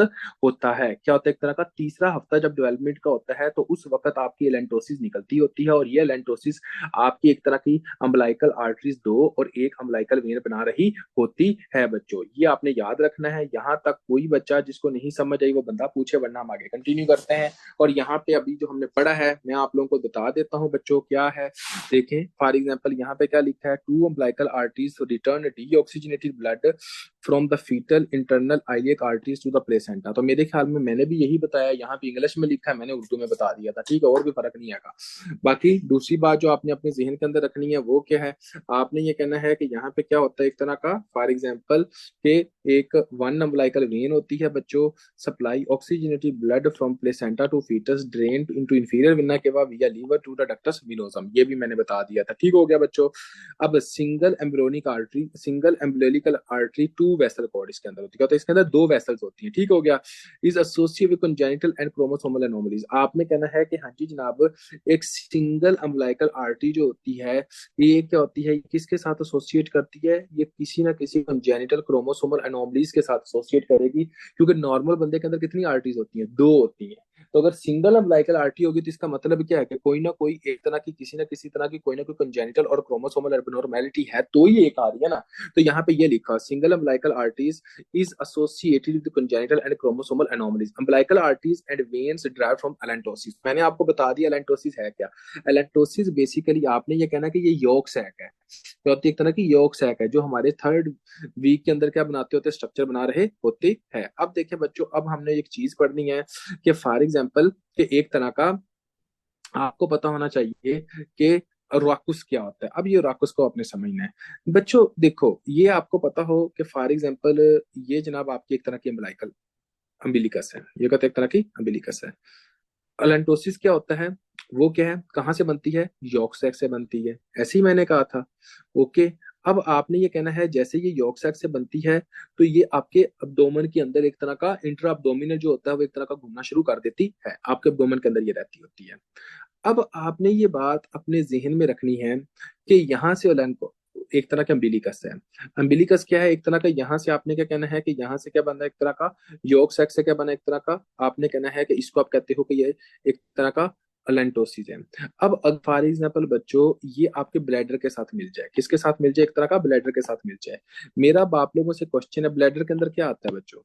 होता है। क्या होता है, एक तरह का तीसरा हफ्ता जब डेवलपमेंट का होता है तो उस वक्त आपकी एलेंटोसिस निकलती होती है, और ये एलेंटोसिस आपकी एक तरह की अम्बलाइकल आर्टरीज 2 और एक अम्बलाइकल वेन बना रही होती है बच्चों। ये आपने याद रखना है। यहाँ तक कोई बच्चा जिसको नहीं समझ आई वो बंदा पूछे, वरना हम आगे कंटिन्यू करते हैं। और यहाँ पे अभी जो हमने पढ़ा है मैं आप लोगों को बता देता हूँ बच्चों क्या है। देखें फॉर एग्जाम्पल यहाँ पे क्या लिखा है, 2 umbilical arteries return deoxygenated blood from the foetal internal iliac arteries to the placenta. तो मेरे ख्याल में मैंने भी यही बताया, यहाँ पे इंग्लिश में लिखा है, मैंने उर्दू में बता दिया था, ठीक है, और भी फर्क नहीं आएगा। बाकी दूसरी बात जो आपने अपने जहन के अंदर रखनी है वो क्या है, आपने ये कहना है कि यहाँ पे क्या होता है, एक तरह का फॉर एग्जाम्पल के एक 1 अम्बलाइकल वेन होती है बच्चों, supply oxygenated blood from placenta to foetus drain into inferior vena cava via liver to the ductus venosum. ये भी मैंने बता दिया था, ठीक हो गया बच्चों। अब सिंगल एम्ब्रेलिकल आर्टरी 2 वेसल कॉर्ड इसके अंदर होती है, तो इसके अंदर 2 वेसल्स होती हैं, ठीक हो गया। Is associated with congenital and chromosomal anomalies. आपने कहना है कि हाँ जी जनाब, एक सिंगल अम्बलाइकल आर्टरी जो होती है ये क्या होती है, किसके साथ एसोसिएट करती है, ये किसी ना किसी कंजेनिटल क्रोमोसोमल एनोमलीज के साथ एसोसिएट करेगी, क्योंकि नॉर्मल बंदे के अंदर कितनी आर्टरीज होती हैं, 2 होती हैं। तो अगर सिंगल अम्बिलिकल आर्टरी होगी तो इसका मतलब क्या है कि कोई ना कोई एक तरह की किसी ना किसी तरह की कोई ना कोई कंजेनिटल और क्रोमोसोमल एबनॉर्मेलिटी है, तो ही एक आ रही है ना। तो यहाँ पे ये लिखा single umbilical arteries is associated with congenital and chromosomal anomalies. Umbilical arteries and veins derived from allantosis. मैंने आपको बता दिया allantosis है क्या। allantosis बेसिकली आपने ये कहना कि ये yolk sac है, तो होती है एक तरह की yolk sac है जो हमारे थर्ड वीक के अंदर क्या बनाते होते हैं, स्ट्रक्चर बना रहे होते हैं। अब देखिए बच्चों, अब हमने एक चीज पढ़नी है कि फॉर एग्जाम्पल कि एक तरह का आपको पता होना चाहिए कि राकुस क्या होता है। अब ये राकुस को आपने समझना है बच्चों। देखो ये आपको पता हो कि फॉर एग्जांपल ये जनाब आपकी एक तरह की अम्बिलिकल अम्बिलिकस है, ये कहते हैं एक तरह की अम्बिलिकस है। अलेंटोसिस क्या होता है, वो क्या है, कहाँ से बनती है, यॉर्क सैक से बनती है, ऐसे ही मैंने कहा था। ओके, अब आपने ये कहना है जैसे ये यॉर्क सैक से बनती है तो ये आपके अब्डोमेन के अंदर एक तरह का इंट्रा अब्डोमिनल जो होता है वो एक तरह का घूमना शुरू कर देती है, आपके अब्डोमेन के अंदर ये रहती होती है। अब आपने ये बात अपने जहन में रखनी है कि यहाँ से ओलैंको एक तरह का अम्बिलिकस है। अम्बिलिकस क्या है, एक तरह का, यहाँ से आपने क्या कहना है कि यहाँ से क्या बना एक तरह का यॉर्क सैक से क्या बना एक तरह का, आपने कहना है कि इसको आप कहते हो कि ये एक तरह का अलेंटोसिस है। अब फॉर एग्जाम्पल बच्चों ये आपके ब्लैडर के साथ मिल जाए, किसके साथ मिल जाए, एक तरह का ब्लैडर के साथ मिल जाए। मेरा बाप लोगों से क्वेश्चन है, ब्लैडर के अंदर क्या आता है बच्चों,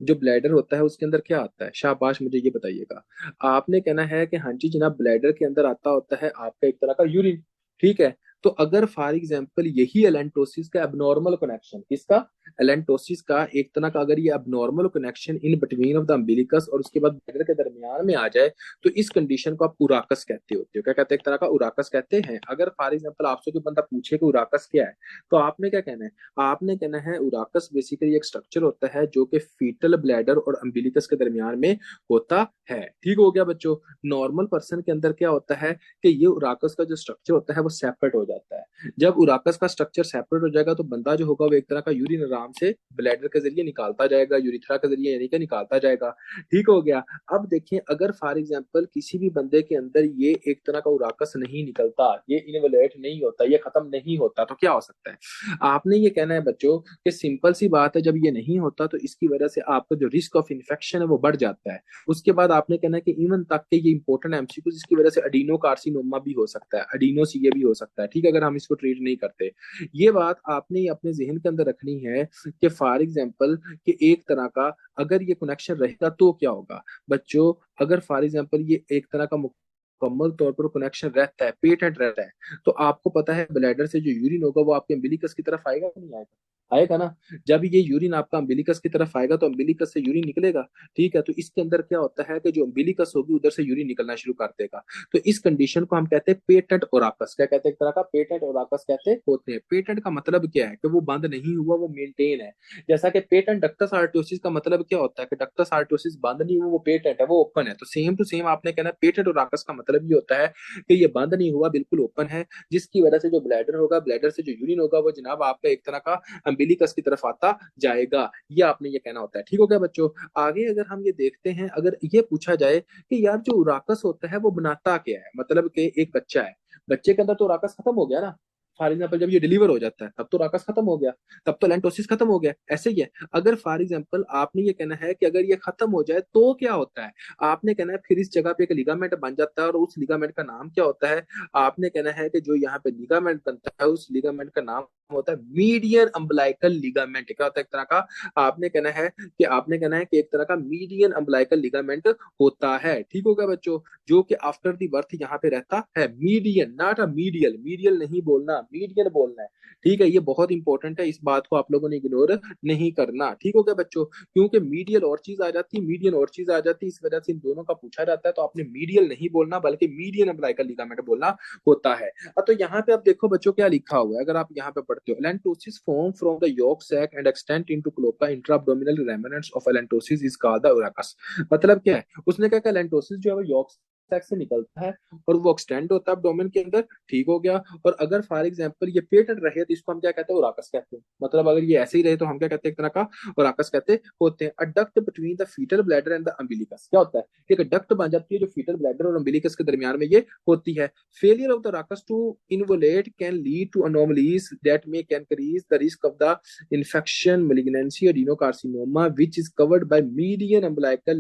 जो ब्लैडर होता है उसके अंदर क्या आता है, शाबाश मुझे ये बताइएगा। आपने कहना है कि हाँ जी जनाब ब्लैडर के अंदर आता होता है आपका एक तरह का यूरिन, ठीक है। तो अगर फॉर एग्जाम्पल यही एलेंटोसिस का एबनॉर्मल कनेक्शन, किसका, एलेंटोसिस का एक तरह का अगर ये abnormal connection in between of the umbilicus और उसके बाद ब्लैडर के दरमियान में आ जाए तो इस कंडीशन को आप उराकस कहते होते हो। क्या कहते हैं, एक तरह का उराकस कहते हैं। अगर फॉर एग्जाम्पल आपसे कोई बंदा पूछे कि उराकस क्या है तो आपने क्या कहना है, आपने कहना है उराकस बेसिकली एक स्ट्रक्चर होता है जो कि फीटल ब्लैडर और अम्बिलिकस के दरमियान में होता है। ठीक हो गया बच्चों। नॉर्मल पर्सन के अंदर क्या होता है कि ये उराकस का जो स्ट्रक्चर होता है वो सेपरेट हो जाता है। जब उराकस का स्ट्रक्चर सेपरेट हो जाएगा तो बंदा जो होगा वो एक तरह का यूरिन आराम से ब्लैडर के जरिए निकालता जाएगा, यूरिथ्रा के जरिए यानी कि निकालता जाएगा। ठीक हो गया। अब देखें अगर फॉर एग्जाम्पल किसी भी बंदे के अंदर ये एक तरह का उराकस नहीं निकलता, ये इनवलेट नहीं होता, ये खत्म नहीं होता, तो क्या हो सकता है, आपने ये कहना है बच्चों कि सिंपल सी बात है, जब ये नहीं होता तो इसकी वजह से आपका जो रिस्क ऑफ इन्फेक्शन है वो बढ़ जाता है। उसके बाद आपने कहना है कि इवन तक के ये इंपॉर्टेंट एमसीक्यू, जिसकी वजह से अडीनो कार्सिनोमा भी हो सकता है, अडीनो सीए भी हो सकता है, ठीक है, अगर हम इसको ट्रीट नहीं करते। ये बात आपने अपने जहन के अंदर रखनी है कि फॉर एग्जाम्पल कि एक तरह का अगर ये कनेक्शन रहेगा तो क्या होगा बच्चों, अगर फॉर एग्जाम्पल ये एक तरह का मुकम्मल तौर पर कनेक्शन रहता है, पेटेंट रहता है, तो आपको पता है ब्लैडर से जो यूरिन होगा वो आपके अम्बिलिकस की तरफ आएगा नहीं आएगा, आएगा ना। जब ये यूरिन आपका अम्बिलिकस की तरफ आएगा तो अम्बिलिकस से यूरिन निकलेगा, ठीक है। तो इसके अंदर क्या होता है कि जो अम्बिलिकस होगी उधर से यूरिन निकलना शुरू कर देगा। तो इस कंडीशन को हम कहते हैं पेटेंट ओराकस। क्या कहते हैं, एक तरह का पेटेंट ओराकस कहते होते हैं। पेटेंट का मतलब क्या है कि वो बंद नहीं हुआ, वो मेंटेन है। जैसा कि पेटेंट डक्टस आर्टोसिस का मतलब क्या होता है कि डक्टस आर्टोसिस बंद नहीं हुआ, वो पेटेंट है, वो ओपन है। तो सेम टू सेम आपने कहना पेटेंट ओराकस का मतलब ये होता है कि ये बंद नहीं हुआ, बिल्कुल ओपन है, जिसकी वजह से जो ब्लैडर होगा, ब्लैडर से जो यूरिन होगा वो जनाब आपका एक तरह का अम्बिलिकस की तरफ आता जाएगा। ये आपने ये कहना होता है। ठीक हो गया बच्चों। आगे अगर हम ये देखते हैं, अगर ये पूछा जाए कि यार जो उराकस होता है वो बनाता क्या है, मतलब कि एक बच्चा है, बच्चे के अंदर तो उराकस खत्म हो गया ना, फॉर एग्जाम्पल जब ये डिलीवर हो जाता है तब तो राकस खत्म हो गया, तब तो लैंटोसिस खत्म हो गया, ऐसे ही है। अगर फॉर एग्जाम्पल आपने ये कहना है कि अगर ये खत्म हो जाए तो क्या होता है, आपने कहना है फिर इस जगह पे एक लिगामेंट बन जाता है और उस लिगामेंट का नाम क्या होता है, आपने कहना है कि जो यहाँ पे लिगामेंट बनता है उस लिगामेंट का नाम होता है मीडियन अम्बलाइकल लिगामेंट। क्या होता है, एक तरह का, आपने कहना है कि आपने कहना है कि एक तरह का मीडियन अम्बलाइकल लिगामेंट होता है। ठीक होगा बच्चों, जो कि आफ्टर दी बर्थ यहाँ पे रहता है। Median, not a medial, medial नहीं बोलना, मीडियन बोलना है। ठीक है, ये बहुत इंपॉर्टेंट है, इस बात को आप लोगों ने इग्नोर नहीं करना। ठीक हो गया बच्चों, क्योंकि मीडियल और चीज आ जाती है, मीडियन और चीज आ जाती है, इस वजह से इन दोनों का पूछा जाता है। तो आपने मीडियल नहीं बोलना बल्कि मीडियन अम्बलाइकल लिगामेंट बोलना होता है। तो यहाँ पे आप देखो बच्चों क्या लिखा हुआ है, अगर आप यहाँ पे पढ़ते हो, allantois form from the yolk sac and extend into cloaca intra abdominal remnants of allantois is called the urachus. मतलब क्या है, उसने क्या कहा, एलेंटोसिस जो है वो यॉर्क सेक्स से निकलता है और वो एक्सटेंड होता है एब्डोमेन के अंदर, ठीक हो गया। और अगर फॉर एग्जांपल ये पेटेंट रहे तो इसको हम क्या कहते हैं, उराकस कहते हैं। मतलब अगर ये ऐसे ही रहे तो हम क्या कहते हैं, एक तरह का उराकस कहते होते हैं। A duct between the fetal bladder and the umbilicus, क्या होता है, एक डक्ट बन जाती है जो फीटल ब्लैडर और अम्बिलिकस के दरमियान में ये होती है। Failure of the urachus to involute can lead to anomalies that may can increase the risk of the infection, malignancy, adenocarcinoma, which is covered by median umbilical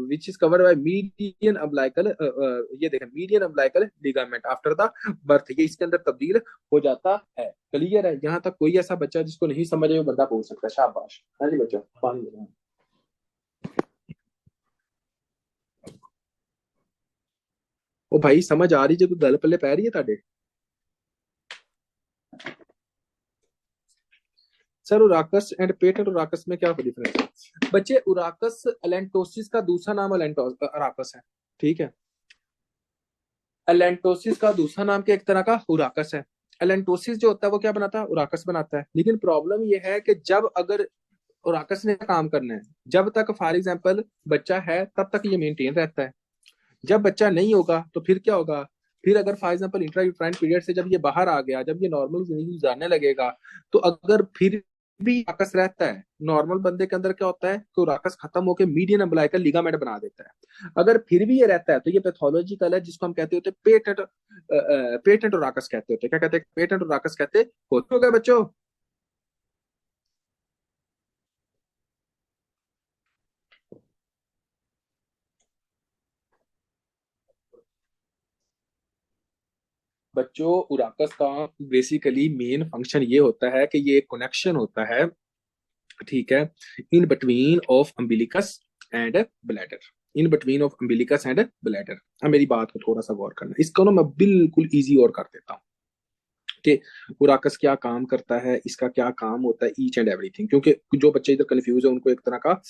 which is covered by median umbilical ये देखें median umbilical ligament after the birth, ये इसके अंदर तब्दील हो जाता है। Clear है? यहाँ तक कोई ऐसा बच्चा जिसको नहीं समझ है वो बंदा पूछ सकता है। शाबाश। हाँ जी बच्चों, पानी दे। ओ भाई समझ आ रही जो गल पल्ले पै रही है ताडे? सर उराकस एंड पेटेंट उराकस में क्या डिफरेंस है बच्चे? उराकस एलेंटोसिस का दूसरा नाम उराकस है, ठीक है। एलेंटोसिस का दूसरा नाम क्या, एक तरह का उराकस है। एलेंटोसिस जो होता है वो क्या बनाता है, उराकस बनाता है। लेकिन प्रॉब्लम ये है कि जब अगर उराकस ने काम करना है, जब तक फॉर एग्जाम्पल बच्चा है तब तक ये मेंटेन रहता है। जब बच्चा नहीं होगा तो फिर क्या होगा, फिर अगर for example intra uterine period से जब ये बाहर आ गया, जब ये नॉर्मल जिंदगी गुजारने लगेगा, तो अगर फिर भी राकस रहता है, नॉर्मल बंदे के अंदर क्या होता है कि राकस खत्म होकर मीडियन अम्बिलिकल लिगामेंट बना देता है। अगर फिर भी ये रहता है तो ये पैथोलॉजिकल है, जिसको हम कहते होते हैं पेटेंट पेटेंट राकस कहते होते हैं। क्या कहते हैं? पेटेंट राकस कहते होते हो गए बच्चों। बच्चों उराकस का बेसिकली मेन फंक्शन ये होता है कि ये एक कनेक्शन होता है, ठीक है, इन between of umbilicus and bladder. In between of umbilicus and bladder. अब मेरी बात को थोड़ा सा गौर करना, इसको ना मैं बिल्कुल इजी और कर देता हूँ कि उराकस क्या काम करता है, इसका क्या काम होता है, ईच एंड एवरीथिंग, क्योंकि जो बच्चे इधर कंफ्यूज है उनको एक तरह का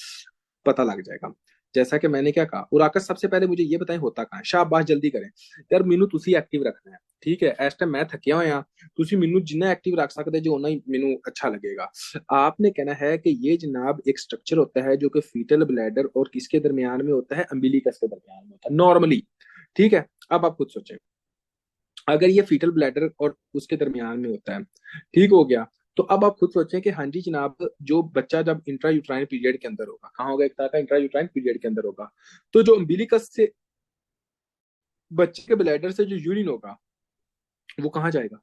पता लग जाएगा। जैसा कि मैंने क्या कहा, उराकस सबसे पहले मुझे ये बताएं होता कहाँ है। शाबाश जल्दी करें यार, मेनू तुसी एक्टिव रखना है, ठीक है। इस टाइम मैं थकिया होया, तुसी मेनू जिन्ना एक्टिव रख सकते जो उतना ही मेनू अच्छा लगेगा। आपने कहना है कि ये जनाब एक स्ट्रक्चर होता है जो कि फीटल ब्लैडर और किसके दरमियान में होता है, अम्बिलिकस के दरमियान में होता है नॉर्मली, ठीक है। अब आप खुद सोचें, अगर ये फीटल ब्लैडर और उसके दरमियान में होता है, ठीक हो गया, तो अब आप खुद सोचें कि हाँ जी जनाब, जो बच्चा जब इंट्रा यूट्राइन पीरियड के अंदर होगा, कहाँ होगा, एक तरह का इंट्रा यूट्राइन पीरियड के अंदर होगा, तो जो अम्बिलिकस से बच्चे के ब्लैडर से जो यूरिन होगा वो कहाँ जाएगा,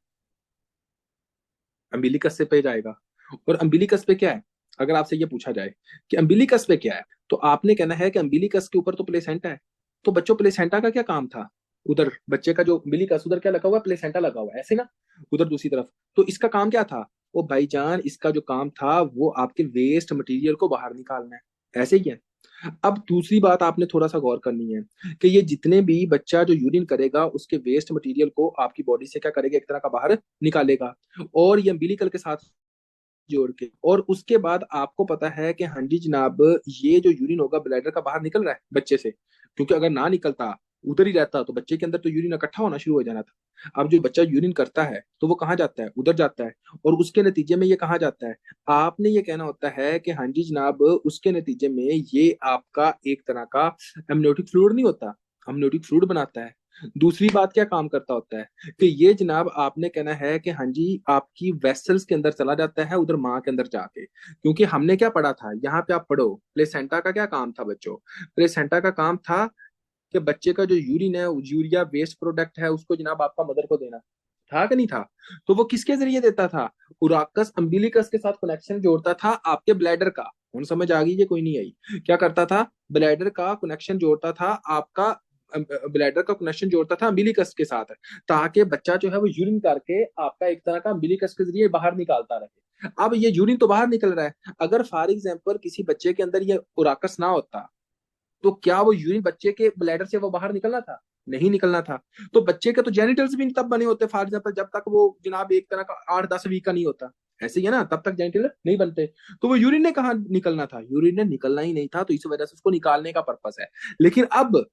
अम्बिलिकस से पे जाएगा। और अम्बिलिकस पे क्या है, अगर आपसे ये पूछा जाए कि अम्बिलिकस पे क्या है, तो आपने कहना है कि अम्बिलिकस के ऊपर तो प्लेसेंटा है। तो बच्चों प्लेसेंटा का क्या काम था, उधर बच्चे का जो अम्बिलिकस उधर क्या लगा हुआ है, प्लेसेंटा लगा हुआ है ऐसे ना, उधर दूसरी तरफ। तो इसका काम क्या था, वो भाईजान इसका जो काम था वो आपके वेस्ट मटेरियल को बाहर निकालना है, ऐसे ही है। अब दूसरी बात आपने थोड़ा सा गौर करनी है कि ये जितने भी बच्चा जो यूरिन करेगा उसके वेस्ट मटेरियल को आपकी बॉडी से क्या करेगा, एक तरह का बाहर निकालेगा, और ये अम्बिलिकल के साथ जोड़ के। और उसके बाद आपको पता है कि हाँ जी जनाब, ये जो यूरिन होगा ब्लैडर का बाहर निकल रहा है बच्चे से, क्योंकि अगर ना निकलता, उधर ही रहता, तो बच्चे के अंदर तो यूरिन इकट्ठा होना शुरू हो जाना था। अब जो बच्चा यूरिन करता है तो वो कहाँ जाता है, उधर जाता है, और उसके नतीजे में ये कहाँ जाता है, आपने ये कहना होता है कि हाँ जी जनाब, उसके नतीजे में ये आपका एक तरह का एमनियोटिक फ्लूइड नहीं होता, अमनियोटिक फ्लूइड बनाता है। दूसरी बात क्या काम करता होता है कि ये जनाब आपने कहना है कि हाँ जी आपकी वेसल्स के अंदर चला जाता है, उधर माँ के अंदर जाके। क्योंकि हमने क्या पढ़ा था, यहाँ पे आप पढ़ो, प्लेसेंटा का क्या काम था बच्चों, प्लेसेंटा का काम था कि बच्चे का जो यूरिन है, यूरिया वेस्ट प्रोडक्ट है, उसको जनाब आपका मदर को देना, था कि नहीं था? तो वो किसके जरिए देता था, उराकस अम्बिलिकस के साथ कनेक्शन जोड़ता था आपके ब्लैडर का। उन समझ आ गई, ये कोई नहीं आई, क्या करता था, ब्लैडर का कनेक्शन जोड़ता था आपका, ब्लैडर का कनेक्शन जोड़ता था अम्बिलिकस के साथ, ताकि बच्चा जो है वो यूरिन करके आपका एक तरह का अम्बिलिकस के जरिए बाहर निकालता रहे। अब ये यूरिन तो बाहर निकल रहा है, अगर फॉर एग्जाम्पल किसी बच्चे के अंदर ये उराकस ना होता तो क्या वो यूरिन बच्चे के ब्लैडर से वो बाहर निकलना था, नहीं निकलना था। तो बच्चे के तो जेनिटल्स भी तब बने होते फॉर एग्जाम्पल जब तक वो जनाब एक तरह का 8-10 वीक का नहीं होता, ऐसे ही है ना, तब तक जेनिटल नहीं बनते। तो वो यूरिन ने कहा निकलना था, यूरिन ने निकलना ही नहीं था, तो इस वजह से उसको निकालने का पर्पस है। लेकिन अब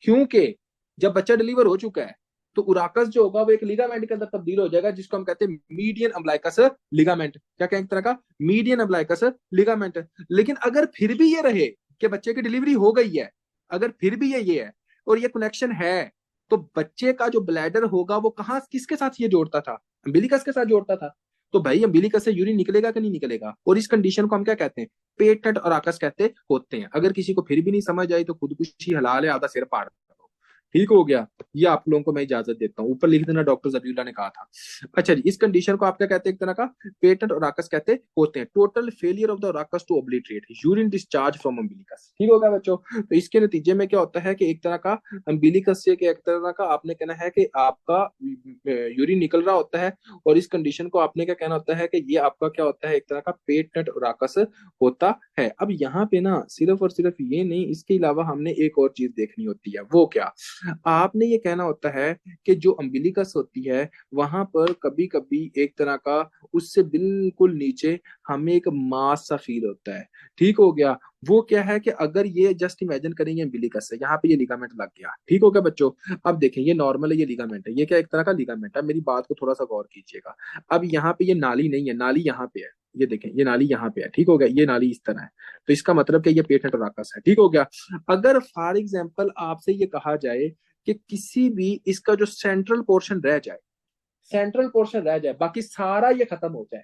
क्योंकि जब बच्चा डिलीवर हो चुका है, तो उराकस जो होगा वो एक लिगामेंट के अंदर तब्दील हो जाएगा, जिसको हम कहते हैं मीडियन अम्बलाइकस लिगामेंट। क्या कहें, एक तरह का मीडियन अम्बलाइकस लिगामेंट। लेकिन अगर फिर भी ये रहे कि बच्चे की डिलीवरी हो गई है, अगर फिर भी ये है, और ये कनेक्शन है, तो बच्चे का जो ब्लैडर होगा वो कहाँ किसके साथ ये जोड़ता था, अम्बिलिकस के साथ जोड़ता था। तो भाई अम्बिलिकस से यूरिन निकलेगा कि नहीं निकलेगा, और इस कंडीशन को हम क्या कहते हैं, पेटेंट और आकस कहते होते हैं। अगर किसी को फिर भी नहीं समझ आई तो खुदकुशी हलाल है, आधा सिर फाड़ दो। ठीक हो गया, ये आप लोगों को मैं इजाजत देता हूँ, ऊपर लिख देना डॉक्टर जबीउल्लाह ने कहा था। अच्छा जी, इस कंडीशन को आप क्या कहते हैं, एक तरह का पेटेंट और राकस कहते होते हैं। Total failure of the urachus to obliterate urine discharge from umbilicus. ठीक होगा बच्चों, तो इसके नतीजे में क्या होता है कि एक तरह का अम्बिलिकस से एक तरह का आपने कहना है कि आपका यूरिन निकल रहा होता है, और इस कंडीशन को आपने क्या कहना होता है कि ये आपका क्या होता है, एक तरह का पेटेंट और राकस होता है। अब यहाँ पे ना सिर्फ और सिर्फ ये नहीं, इसके अलावा हमने एक और चीज देखनी होती है, वो क्या, आपने ये कहना होता है कि जो अम्बिलिकस होती है वहां पर कभी कभी एक तरह का उससे बिल्कुल नीचे हमें एक मास सा फील होता है। ठीक हो गया, वो क्या है कि अगर ये जस्ट इमेजिन करेंगे अम्बिलिकस से, यहाँ पे ये लिगामेंट लग गया। ठीक हो गया बच्चों, अब देखें ये नॉर्मल है, ये लिगामेंट है, ये क्या एक तरह का लिगामेंट है, मेरी बात को थोड़ा सा गौर कीजिएगा। अब यहाँ पे ये नाली नहीं है, नाली यहाँ पे है, ये देखें ये नाली यहाँ पे है। ठीक हो गया, ये नाली इस तरह है, तो इसका मतलब कि ये पेटेंट राकस है। ठीक हो गया, अगर फॉर एग्जाम्पल आपसे ये कहा जाए कि किसी भी इसका जो सेंट्रल पोर्शन रह जाए, सेंट्रल पोर्शन रह जाए, बाकी सारा ये खत्म हो जाए,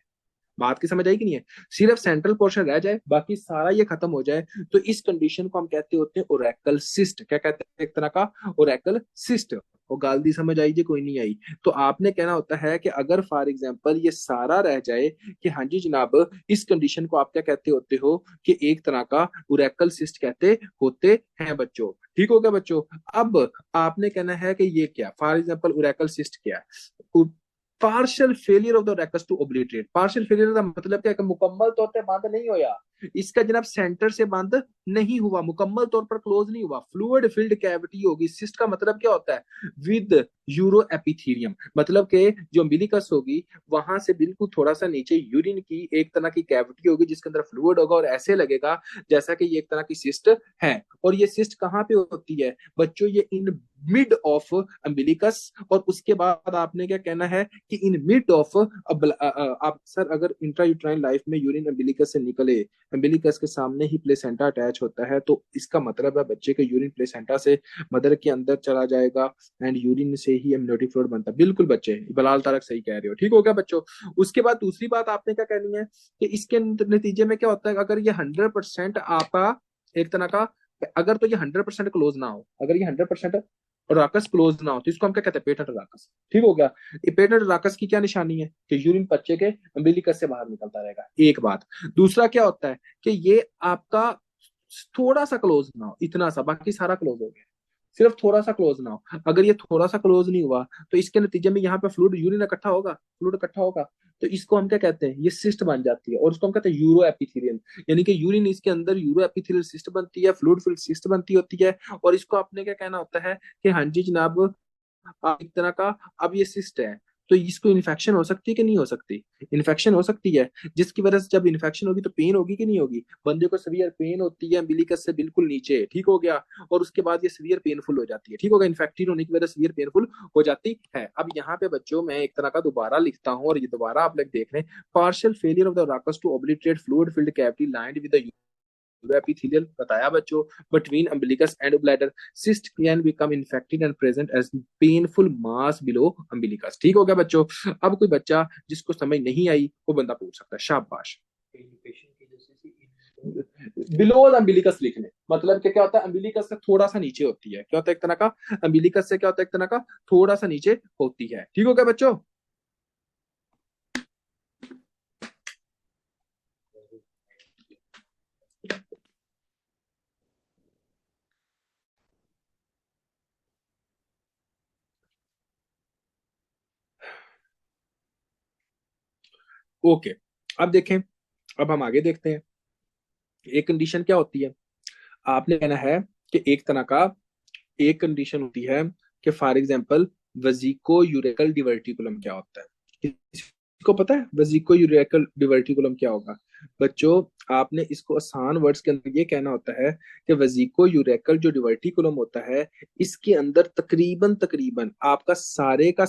बात की समझ आई कि नहीं है, सिर्फ सेंट्रल पोर्शन रह जाए बाकी सारा ये खत्म हो जाए, तो इस कंडीशन को हम कहते होते हैं ओरेकल सिस्ट। क्या कहते हैं, एक तरह का ओरेकल सिस्ट। और गाल समझ आई जी, कोई नहीं आई, तो आपने कहना होता है कि अगर फॉर एग्जांपल ये सारा रह जाए कि हाँ जी जनाब, इस कंडीशन को आप क्या कहते होते हो कि एक तरह का ओरेकल सिस्ट कहते होते हैं बच्चों। ठीक हो गया बच्चों, अब आपने कहना है कि ये क्या, फॉर एग्जांपल ओरेकल सिस्ट क्या है, partial failure of the urachus to obliterate. Partial failure का मतलब क्या है कि मुकम्मल तौर पे बंद नहीं होया, इसका जनाब सेंटर से बंद नहीं हुआ, मुकम्मल तौर पर क्लोज नहीं हुआ, फ्लूइड फिल्ड कैविटी होगी। सिस्ट का मतलब क्या होता है, विद यूरो एपिथीलियम, मतलब कि जो अम्बिलिकस होगी वहां से बिल्कुल थोड़ा सा नीचे यूरिन की एक तरह की कैविटी होगी जिसके अंदर फ्लूइड होगा, और ऐसे लगेगा जैसा कि ये एक तरह की सिस्ट है। और ये सिस्ट कहाँ पे होती है बच्चों, ये इन मिड ऑफ अम्बिलिकस, और उसके बाद आपने क्या कहना है कि इन मिड ऑफ, आप सर अगर इंट्रायूट्राइन लाइफ में यूरिन अम्बिलिकस से निकले, अम्बिलिकस के सामने ही प्लेसेंटा अटैच होता है, तो इसका मतलब है बच्चे के यूरिन प्लेसेंटा से मदर के अंदर चला जाएगा, एंड यूरिन से ही एमनियोटिक फ्लूइड बनता है। बिल्कुल बच्चे, बलाल तारक सही कह रहे हो। ठीक हो गया बच्चों, उसके बाद दूसरी बात आपने क्या कहनी है कि इसके नतीजे में क्या होता है, अगर ये 100% आपका एक तरह का, अगर तो ये 100% क्लोज ना हो, अगर ये 100% राकस क्लोज ना हो, तो इसको हम क्या कहते हैं, पेटेंट राकस। ठीक हो गया, ये पेटेंट राकस की क्या निशानी है कि यूरिन बच्चे के अम्बिलिकस से बाहर निकलता रहेगा, एक बात। दूसरा क्या होता है कि ये आपका थोड़ा सा क्लोज ना हो, इतना सा, बाकी सारा क्लोज हो गया, सिर्फ थोड़ा सा क्लोज ना हो। अगर ये थोड़ा सा क्लोज नहीं हुआ तो इसके नतीजे में यहाँ पे फ्लूइड यूरिन इकट्ठा होगा, फ्लूइड इकट्ठा होगा, तो इसको हम क्या कहते हैं, ये सिस्ट बन जाती है, और उसको हम कहते हैं यूरो एपिथेलियल, यानी कि यूरिन इसके अंदर यूरो एपिथेलियल सिस्ट बनती है, फ्लूइड फिल्ड सिस्ट बनती होती है। और इसको आपने क्या कहना होता है कि हाँ जी जनाब, एक तरह का अब ये सिस्ट है, तो इसको इन्फेक्शन हो सकती है कि नहीं हो सकती, इन्फेक्शन हो सकती है, जिसकी वजह से जब इन्फेक्शन होगी तो पेन होगी कि नहीं होगी, बंदे को सीवियर पेन होती है अम्बिलिकस से बिल्कुल नीचे। ठीक हो गया, और उसके बाद ये सीवियर पेनफुल हो जाती है। ठीक होगा, इन्फेक्टेड होने की वजह से सीवियर पेनफुल हो जाती है। अब यहाँ पे बच्चों मैं एक तरह का दोबारा लिखता हूँ, और ये दोबारा आप लोग देख लें, partial failure of the urachus to obliterate fluid filled cavity lined with the epithelial बताया बच्चों, between umbilicus and bladder cyst can become infected and present as painful mass below umbilicus। ठीक हो गया बच्चों, अब कोई बच्चा जिसको समझ नहीं आई वो बंदा पूछ सकता है, शाबाश। बिलो अम्बिलिकस लिखने मतलब क्या होता है, अम्बिलिकस से थोड़ा सा नीचे होती है, क्या होता है एक तरह का, अम्बिलिकस से क्या होता है एक तरह का थोड़ा सा नीचे होती है। ठीक हो गया बच्चों, ओके। अब देखें, अब हम आगे देखते हैं, एक कंडीशन क्या होती है, आपने कहना है कि एक तरह का, एक कंडीशन होती है कि फॉर एग्जांपल वेजिको यूरेकल डिवर्टिकुलम क्या होता है, किसको पता है वेजिको यूरेकल डिवर्टिकुलम क्या होगा बच्चों, आपने इसको आसान वर्ड्स के अंदर ये कहना होता है कि वेजिको यूरेकल जो डिवर्टिकुलम होता है, इसके अंदर तकरीबन तकरीबन आपका सारे का